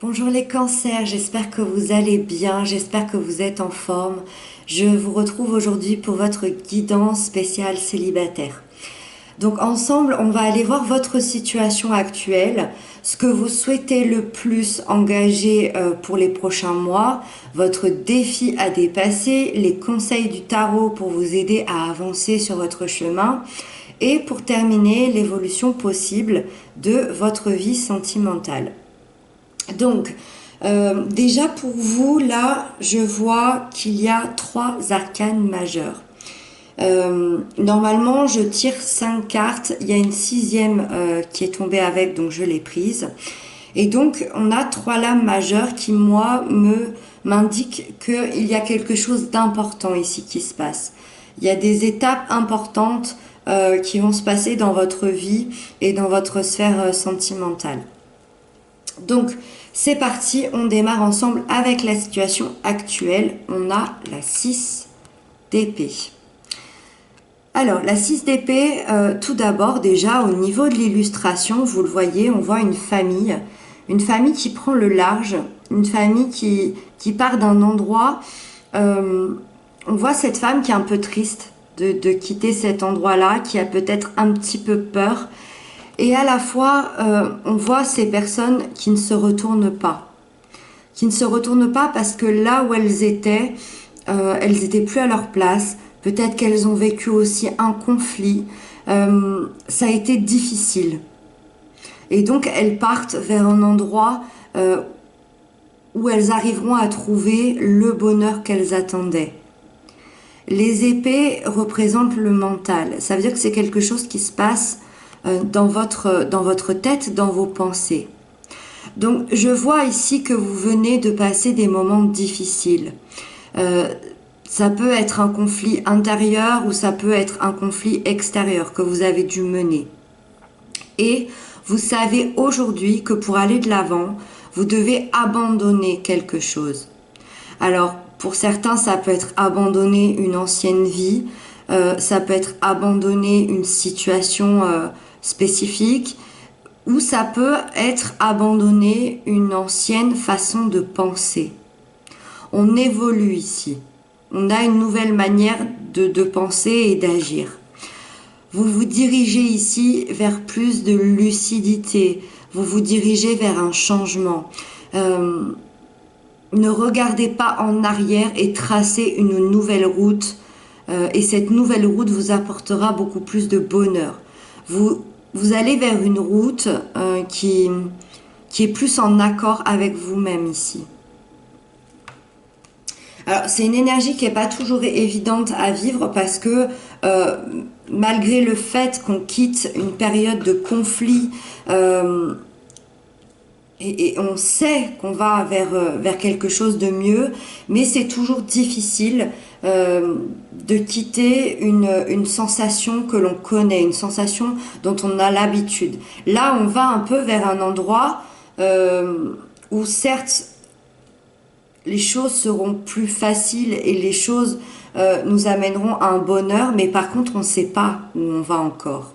Bonjour les cancers, j'espère que vous allez bien, j'espère que vous êtes en forme. Je vous retrouve aujourd'hui pour votre guidance spéciale célibataire. Donc ensemble, on va aller voir votre situation actuelle, ce que vous souhaitez le plus engager pour les prochains mois, votre défi à dépasser, les conseils du tarot pour vous aider à avancer sur votre chemin et pour terminer, l'évolution possible de votre vie sentimentale. Donc, déjà pour vous, là, je vois qu'il y a 3 arcanes majeures. Normalement, je tire 5 cartes. Il y a une 6e qui est tombée avec, donc je l'ai prise. Et donc, on a 3 lames majeures qui, moi, m'indiquent qu'il y a quelque chose d'important ici qui se passe. Il y a des étapes importantes qui vont se passer dans votre vie et dans votre sphère sentimentale. Donc, c'est parti, on démarre ensemble avec la situation actuelle. On a la 6 d'épée. Alors, la 6 d'épée, tout d'abord, déjà, au niveau de l'illustration, vous le voyez, on voit une famille qui prend le large, une famille qui part d'un endroit. On voit cette femme qui est un peu triste de quitter cet endroit-là, qui a peut-être un petit peu peur. Et à la fois, on voit ces personnes qui ne se retournent pas. Qui ne se retournent pas parce que là où elles étaient plus à leur place. Peut-être qu'elles ont vécu aussi un conflit. Ça a été difficile. Et donc, elles partent vers un endroit où elles arriveront à trouver le bonheur qu'elles attendaient. Les épées représentent le mental. Ça veut dire que c'est quelque chose qui se passe dans votre tête, dans vos pensées. Donc, je vois ici que vous venez de passer des moments difficiles. Ça peut être un conflit intérieur ou ça peut être un conflit extérieur que vous avez dû mener. Et vous savez aujourd'hui que pour aller de l'avant, vous devez abandonner quelque chose. Alors, pour certains, ça peut être abandonner une ancienne vie, ça peut être abandonner une situation spécifique, ou ça peut être abandonner une ancienne façon de penser. On évolue ici. On a une nouvelle manière de penser et d'agir. Vous vous dirigez ici vers plus de lucidité. Vous vous dirigez vers un changement. Ne regardez pas en arrière et tracez une nouvelle route. Et cette nouvelle route vous apportera beaucoup plus de bonheur. Vous allez vers une route qui est plus en accord avec vous-même ici. Alors, c'est une énergie qui n'est pas toujours évidente à vivre parce que malgré le fait qu'on quitte une période de conflit et on sait qu'on va vers quelque chose de mieux, mais c'est toujours difficile de quitter une sensation que l'on connaît, une sensation dont on a l'habitude. Là, on va un peu vers un endroit où certes, les choses seront plus faciles et les choses nous amèneront à un bonheur, mais par contre, on ne sait pas où on va encore.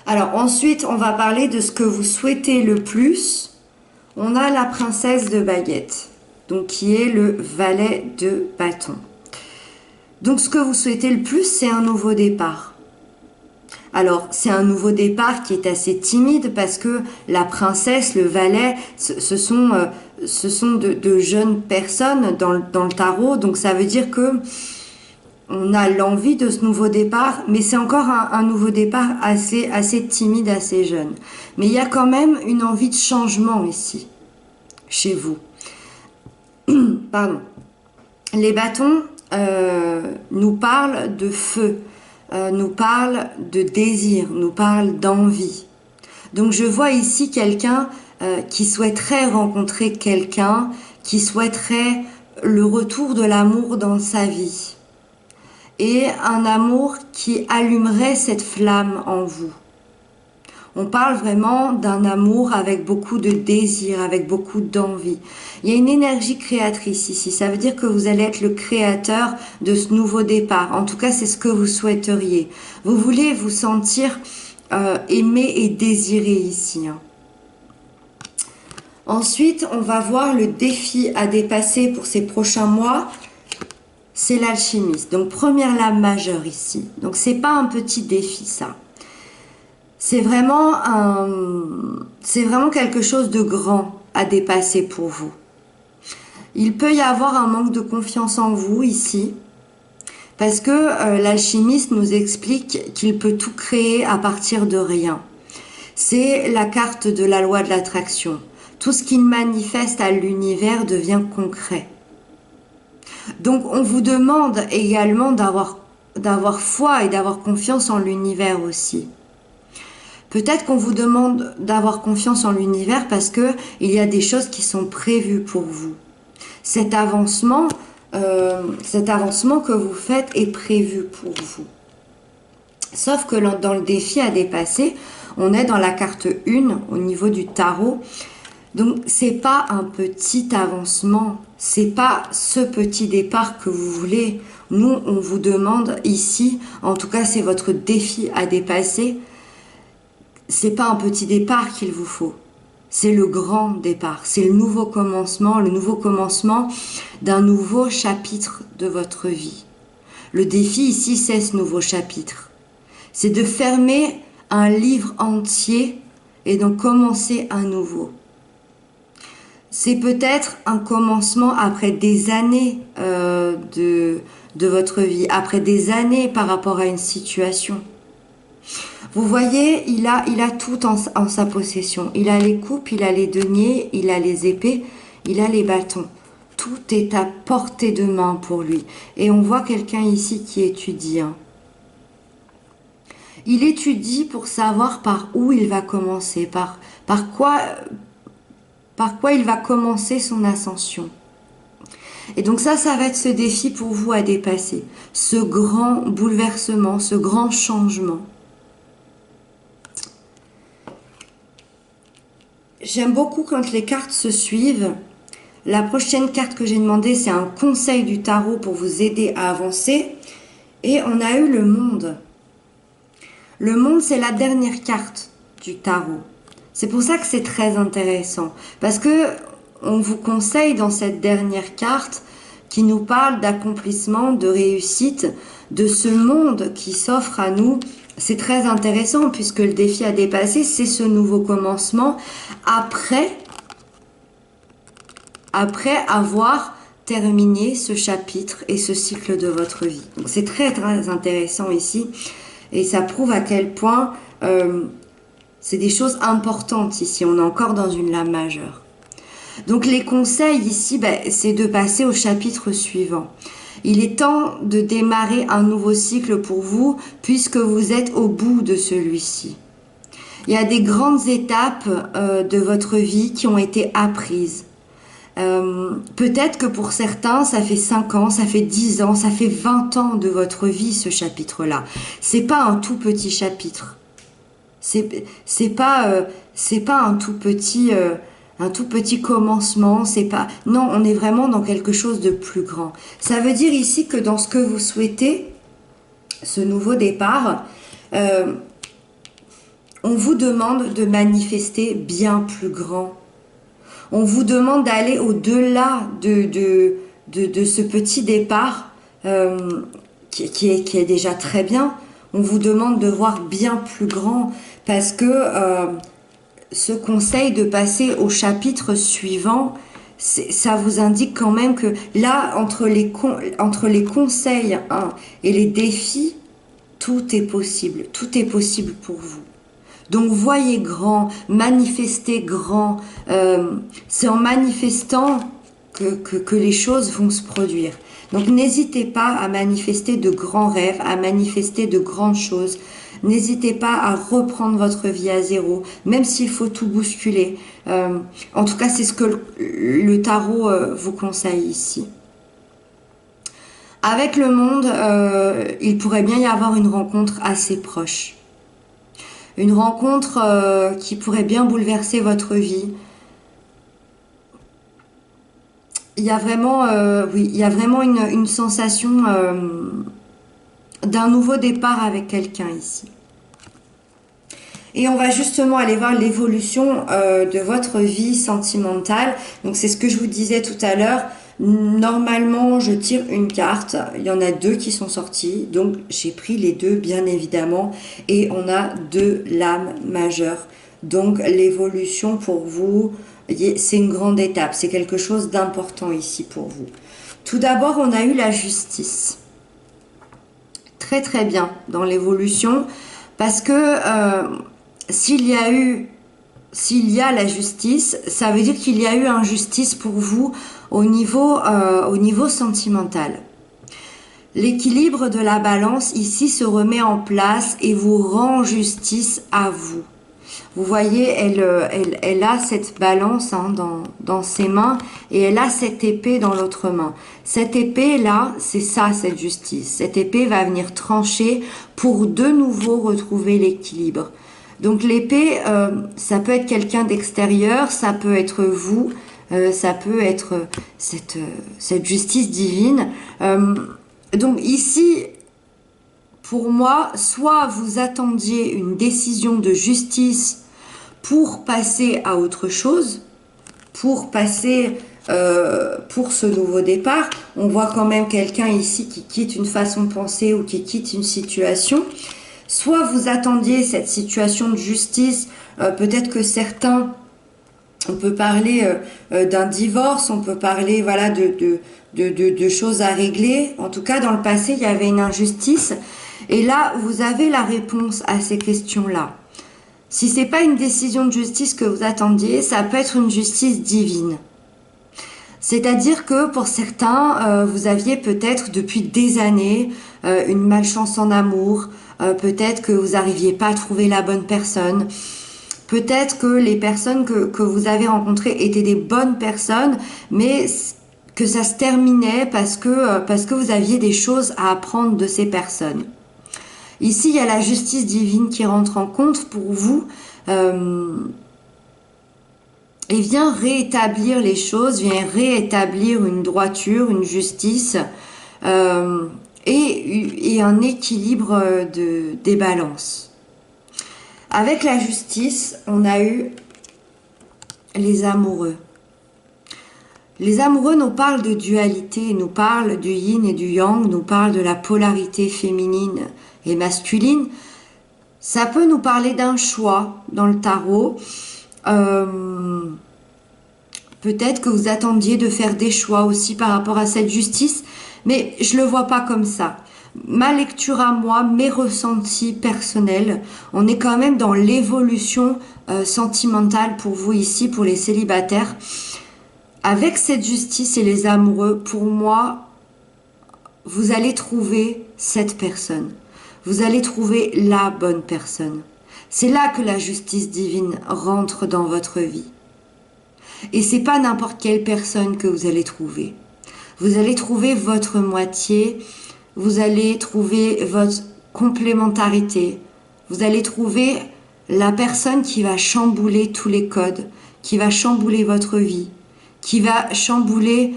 Alors ensuite, on va parler de ce que vous souhaitez le plus. On a la princesse de baguette, donc qui est le valet de bâton. Donc ce que vous souhaitez le plus, c'est un nouveau départ. Alors, c'est un nouveau départ qui est assez timide parce que la princesse, le valet, ce sont de jeunes personnes dans le tarot. Donc, ça veut dire que on a l'envie de ce nouveau départ, mais c'est encore un nouveau départ assez timide, assez jeune. Mais il y a quand même une envie de changement ici, chez vous. Pardon. Les bâtons nous parlent de feu. Nous parle de désir, nous parle d'envie. Donc je vois ici quelqu'un qui souhaiterait rencontrer quelqu'un, qui souhaiterait le retour de l'amour dans sa vie. Et un amour qui allumerait cette flamme en vous. On parle vraiment d'un amour avec beaucoup de désir, avec beaucoup d'envie. Il y a une énergie créatrice ici. Ça veut dire que vous allez être le créateur de ce nouveau départ. En tout cas, c'est ce que vous souhaiteriez. Vous voulez vous sentir aimé et désiré ici. Ensuite, on va voir le défi à dépasser pour ces prochains mois. C'est l'alchimiste. Donc, première lame majeure ici. Donc, c'est pas un petit défi, ça. C'est vraiment quelque chose de grand à dépasser pour vous. Il peut y avoir un manque de confiance en vous ici. Parce que l'alchimiste nous explique qu'il peut tout créer à partir de rien. C'est la carte de la loi de l'attraction. Tout ce qu'il manifeste à l'univers devient concret. Donc on vous demande également d'avoir foi et d'avoir confiance en l'univers aussi. Peut-être qu'on vous demande d'avoir confiance en l'univers parce que il y a des choses qui sont prévues pour vous. Cet avancement que vous faites est prévu pour vous. Sauf que dans le défi à dépasser, on est dans la carte 1 au niveau du tarot. Donc c'est pas un petit avancement, c'est pas ce petit départ que vous voulez. Nous, on vous demande ici, en tout cas c'est votre défi à dépasser. C'est pas un petit départ qu'il vous faut. C'est le grand départ, c'est le nouveau commencement d'un nouveau chapitre de votre vie. Le défi ici, c'est ce nouveau chapitre. C'est de fermer un livre entier et donc commencer un nouveau. C'est peut-être un commencement après des années de votre vie, après des années par rapport à une situation. Vous voyez, il a tout en sa possession. Il a les coupes, il a les deniers, il a les épées, il a les bâtons. Tout est à portée de main pour lui. Et on voit quelqu'un ici qui étudie. Il étudie pour savoir par où il va commencer, par quoi il va commencer son ascension. Et donc ça va être ce défi pour vous à dépasser. Ce grand bouleversement, ce grand changement. J'aime beaucoup quand les cartes se suivent. La prochaine carte que j'ai demandée, c'est un conseil du tarot pour vous aider à avancer. Et on a eu le monde. Le monde, c'est la dernière carte du tarot. C'est pour ça que c'est très intéressant. Parce que on vous conseille dans cette dernière carte qui nous parle d'accomplissement, de réussite, de ce monde qui s'offre à nous. C'est très intéressant puisque le défi à dépasser, c'est ce nouveau commencement après avoir terminé ce chapitre et ce cycle de votre vie. Donc c'est très très intéressant ici et ça prouve à quel point c'est des choses importantes ici. On est encore dans une lame majeure. Donc les conseils ici, c'est de passer au chapitre suivant. Il est temps de démarrer un nouveau cycle pour vous puisque vous êtes au bout de celui-ci. Il y a des grandes étapes de votre vie qui ont été apprises. Peut-être que pour certains, ça fait 5 ans, ça fait 10 ans, ça fait 20 ans de votre vie, ce chapitre-là. C'est pas un tout petit chapitre. C'est pas un tout petit commencement, c'est pas... Non, on est vraiment dans quelque chose de plus grand. Ça veut dire ici que dans ce que vous souhaitez, ce nouveau départ, on vous demande de manifester bien plus grand. On vous demande d'aller au-delà de ce petit départ qui est déjà très bien. On vous demande de voir bien plus grand parce que ce conseil de passer au chapitre suivant, ça vous indique quand même que là, entre les conseils et les défis, tout est possible. Tout est possible pour vous. Donc voyez grand, manifestez grand. C'est en manifestant que les choses vont se produire. Donc n'hésitez pas à manifester de grands rêves, à manifester de grandes choses. N'hésitez pas à reprendre votre vie à zéro, même s'il faut tout bousculer. En tout cas, c'est ce que le tarot vous conseille ici. Avec le monde, il pourrait bien y avoir une rencontre assez proche. Une rencontre qui pourrait bien bouleverser votre vie. Il y a vraiment, il y a vraiment une sensation d'un nouveau départ avec quelqu'un ici. Et on va justement aller voir l'évolution de votre vie sentimentale. Donc c'est ce que je vous disais tout à l'heure. Normalement, je tire une carte. Il y en a deux qui sont sorties. Donc j'ai pris les deux, bien évidemment. Et on a deux lames majeures. Donc l'évolution pour vous, c'est une grande étape. C'est quelque chose d'important ici pour vous. Tout d'abord, on a eu la justice. Très très bien dans l'évolution. Parce que s'il y a la justice, ça veut dire qu'il y a eu injustice pour vous au niveau sentimental. L'équilibre de la balance ici se remet en place et vous rend justice à vous. Vous voyez, elle a cette balance hein, dans ses mains et elle a cette épée dans l'autre main. Cette épée-là, c'est ça, cette justice. Cette épée va venir trancher pour de nouveau retrouver l'équilibre. Donc l'épée, ça peut être quelqu'un d'extérieur, ça peut être vous, ça peut être cette justice divine. Donc ici, pour moi, soit vous attendiez une décision de justice pour passer à autre chose, pour passer pour ce nouveau départ. On voit quand même quelqu'un ici qui quitte une façon de penser ou qui quitte une situation. Soit vous attendiez cette situation de justice, peut-être que certains, on peut parler d'un divorce, on peut parler voilà de choses à régler. En tout cas, dans le passé, il y avait une injustice. Et là, vous avez la réponse à ces questions-là. Si c'est pas une décision de justice que vous attendiez, ça peut être une justice divine. C'est-à-dire que pour certains, vous aviez peut-être depuis des années une malchance en amour, peut-être que vous n'arriviez pas à trouver la bonne personne, peut-être que les personnes que vous avez rencontrées étaient des bonnes personnes, mais que ça se terminait parce que vous aviez des choses à apprendre de ces personnes. Ici, il y a la justice divine qui rentre en compte pour vous et vient réétablir les choses, vient réétablir une droiture, une justice et un équilibre des balances. Avec la justice, on a eu les amoureux. Les amoureux nous parlent de dualité, nous parlent du yin et du yang, nous parlent de la polarité féminine et masculine. Ça peut nous parler d'un choix dans le tarot. Peut-être que vous attendiez de faire des choix aussi par rapport à cette justice, mais je le vois pas comme ça. Ma lecture à moi, mes ressentis personnels, on est quand même dans l'évolution sentimentale pour vous ici, pour les célibataires. Avec cette justice et les amoureux, pour moi, vous allez trouver cette personne. Vous allez trouver la bonne personne. C'est là que la justice divine rentre dans votre vie. Et c'est pas n'importe quelle personne que vous allez trouver. Vous allez trouver votre moitié, vous allez trouver votre complémentarité, vous allez trouver la personne qui va chambouler tous les codes, qui va chambouler votre vie, qui va chambouler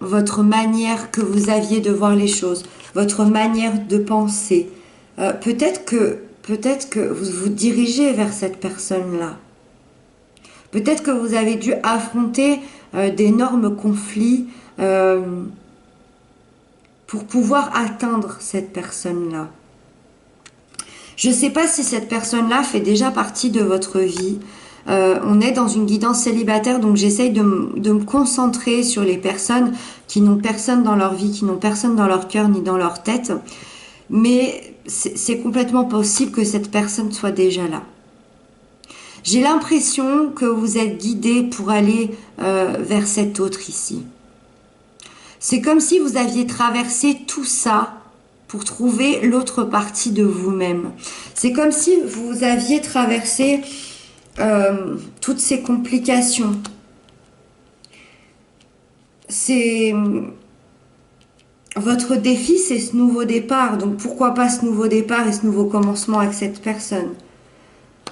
votre manière que vous aviez de voir les choses, votre manière de penser. Peut-être que vous vous dirigez vers cette personne-là. Peut-être que vous avez dû affronter d'énormes conflits pour pouvoir atteindre cette personne-là. Je ne sais pas si cette personne-là fait déjà partie de votre vie. On est dans une guidance célibataire, donc j'essaye de me concentrer sur les personnes qui n'ont personne dans leur vie, qui n'ont personne dans leur cœur ni dans leur tête. Mais c'est complètement possible que cette personne soit déjà là. J'ai l'impression que vous êtes guidé pour aller vers cet autre ici. C'est comme si vous aviez traversé tout ça pour trouver l'autre partie de vous-même. C'est comme si vous aviez traversé toutes ces complications. Votre défi, c'est ce nouveau départ. Donc pourquoi pas ce nouveau départ et ce nouveau commencement avec cette personne?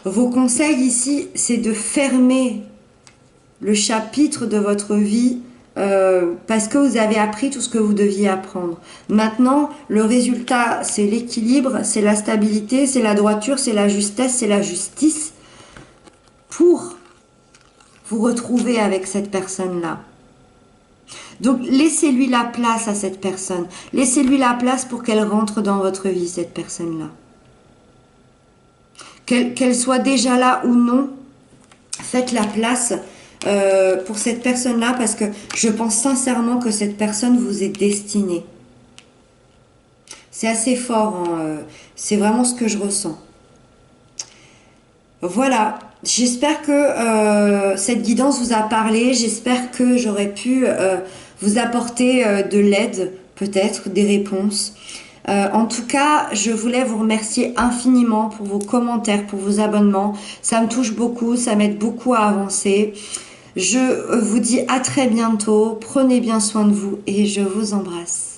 Vos conseils ici, c'est de fermer le chapitre de votre vie parce que vous avez appris tout ce que vous deviez apprendre. Maintenant, le résultat, c'est l'équilibre, c'est la stabilité, c'est la droiture, c'est la justesse, c'est la justice pour vous retrouver avec cette personne-là. Donc, laissez-lui la place à cette personne. Laissez-lui la place pour qu'elle rentre dans votre vie, cette personne-là. Qu'elle soit déjà là ou non, faites la place pour cette personne-là parce que je pense sincèrement que cette personne vous est destinée. C'est assez fort, hein, c'est vraiment ce que je ressens. Voilà, j'espère que cette guidance vous a parlé, j'espère que j'aurais pu vous apporter de l'aide, peut-être des réponses. En tout cas, je voulais vous remercier infiniment pour vos commentaires, pour vos abonnements. Ça me touche beaucoup, ça m'aide beaucoup à avancer. Je vous dis à très bientôt, prenez bien soin de vous et je vous embrasse.